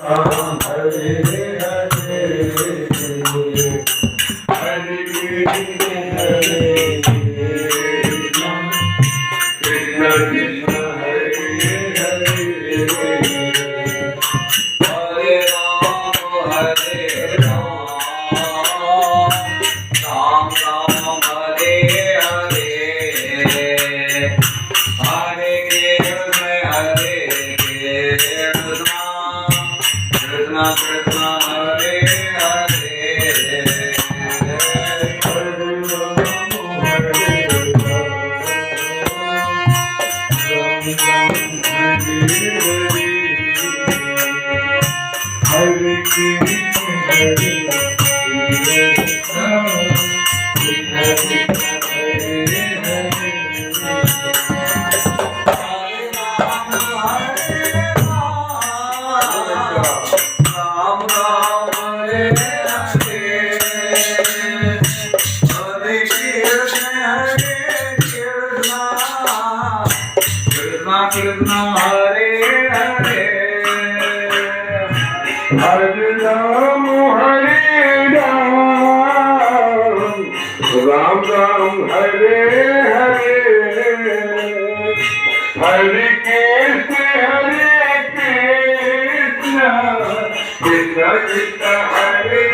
Hare Hare Hare Hare Krishna Krishna Hare Hare Hare Ram Ram Ram Hare Hare Hare Krishna Krishna Krishna Hare Hare Hare Krishna हरे Ram Ram Hare Hare Hare Krishna Krishna Krishna Hare Hare Hare Ram Ram Ram Hare Hare Hare Krishna Krishna Krishna Hare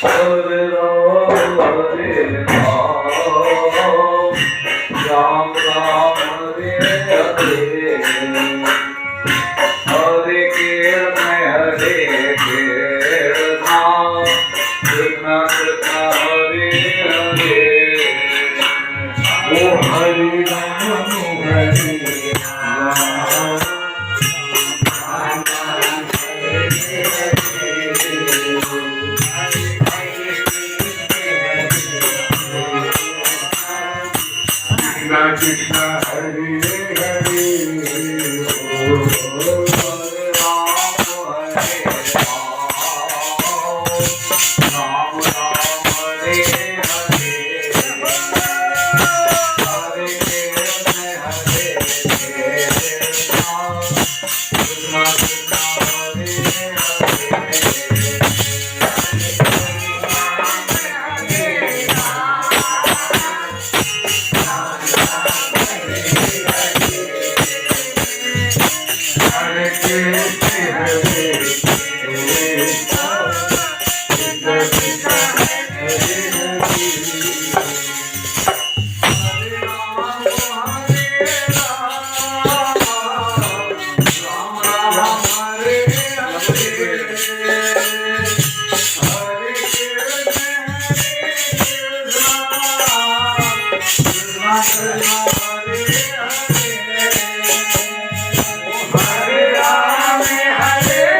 Hare Ram Ram Ram Hare Hare Hare Krishna Krishna Krishna Hare Hare ओ हरे Ram Krishna Hare Hare Ram Ram Hare Hare Hare Krishna Krishna Krishna Hare Hare Krishna Hare Hare Ram हरे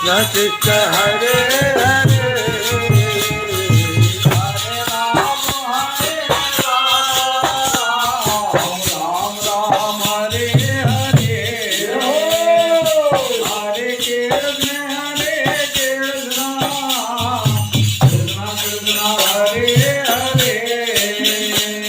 Krishna Hare Hare